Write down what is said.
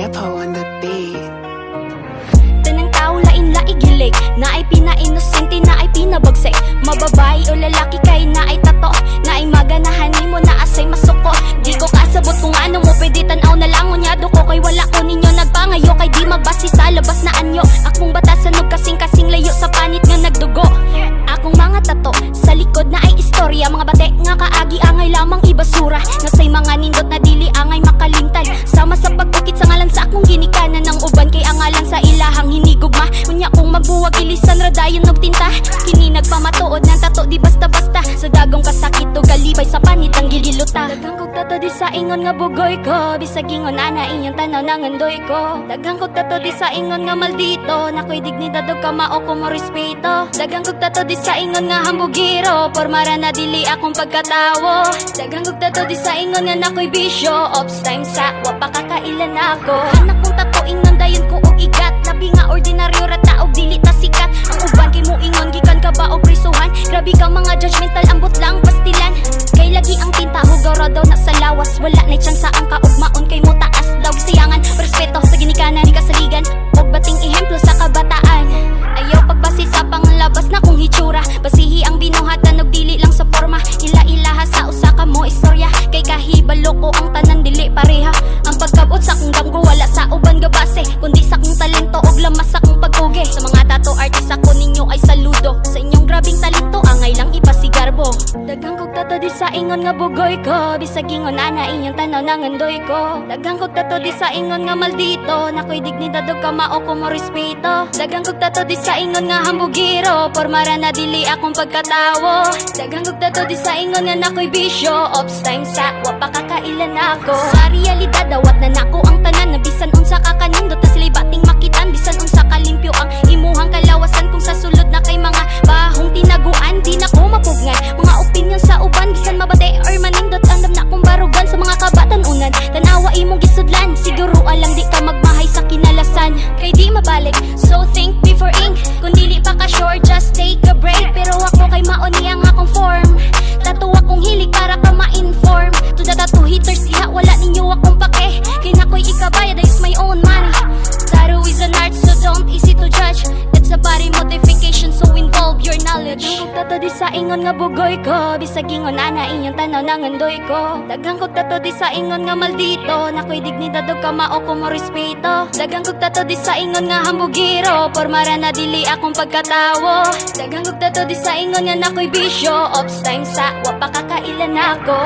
Depo on the beat. Tanang tao lai'g hilig, naay pina inosinte, naay pinabagsay. Mababay o lalaki kay naay tato, naay maganahan mo na asay masuko. Di ko kasabot kung ano mo pwede tanaw na lang unyado ko kay wala ko ninyo nagpangayo kay di mabasi sa labas na anyo. Akong batasan og kasing layo sa panit nga nagdugo. Akong mga tato sa likod na ay istorya, mga bate nga kaagi angay lamang ibasura. Nasay mga nindot na dili angay makalimtan, sama sa pagkukit sa ngalan sa akong ginikanan ng uban kay angalan sa ilahang hinigugma. Unya kung magbuwag ilisan radayon og tinta, kini nagpamatuod ng tato di basta-basta. Sa dagong kasakit o galibay sa panit ang gililuta. Daghang kog tato di sa ingon nga bugoy ko, bisag ingon ana inyong tanaw nang andoy ko. Daghang kog tato di sa ingon nga maldito, nakoy dignidad og kamao ko mo respeto. Daghang kog tato di sa ingon nga hambugiro, pormara na dili akong pagkatawo. Daghang kog tato di sa ingon nga nakoy bisyo, ops time sa wa pa kakailan ako. Anak kong tato ingon dayon ko og igat, labi nga ordinaryo ra taog dili ta sikat. Ang uban kay mo ingon gikan ka ba og prisuhan, grabe ka mga judgmental ambot lang pastilan. Kay lagi ang tinta hugaw ra daw na sa lawas, wala na tsansa ang kaugmaon kay mo taas daw gisayangan. Respeto sa ginikanan ni kasaligan, og bating ehemplo sa kabataan. Ayaw pagbasi sa panglabas na kung hitsura, basihi ang binuhatan og dili lang sa forma. Ila-ilaha sa usa ka mo istorya, kay kahibalo ko ang tanan dili pareha. Ang pagkabot sa kong damgo wala sa uban nga base, kundi sa kong talento og lamas sa kong pagpugi. Sa mga tato artist ako ninyo ay saludo, sa inyong grabing talento angay lang ipasigarbo. Daghang kog tato di sa ingon nga bugoy ko, bisag ingon ana inyong tanaw nang andoy ko. Daghang kog tato di sa ingon nga maldito, nakoy dignidad og kamao ko mo respeto. Daghang kog tato di sa ingon nga hambugiro, pormara na dili akong pagkatawo. Daghang kog tato di sa ingon nga nakoy bisyo, ops time sa wa pa kakailan ako. Sa realidad dawat na nako ang tanan, na bisan unsa ka kanindot ta sila'y bating makitan, bisan unsa kalimpyo ang imuhang kalawasan. Kung sa sulod na kay mga bahong tinaguan, di na ko mapugnan mga opinion sa uban, bisan mabate or manindot andam na kong barugan. Sa mga kabatan unan tanawa imong gisudlan, siguro alang di ka magmahay sa kinalasan kay di mabalik. So think before ink, kung dili pa ka sure just take a break. Pero ako kay maoni ang akong form, tato akong hilig para ka ma-inform. To the tattoo haters diha wala ninyo akong pake, kay nakoy ikabayad is my own money. Tattoo is an art so don't easy to judge, it's a body modification so involve your knowledge. Daghang kog tato di sa ingon nga bugoy ko, bisag ingon ana inyong tanaw nang andoy ko. Daghang kog tato di sa ingon nga maldito, nakoy dignidad og kamao ko mo respeto. Daghang kog tato di sa ingon nga hambugiro, pormara na dili akong pagkatawo. Daghang kog tato di sa ingon nga nakoy bisyo, ops time sa wa pa kakailan ako.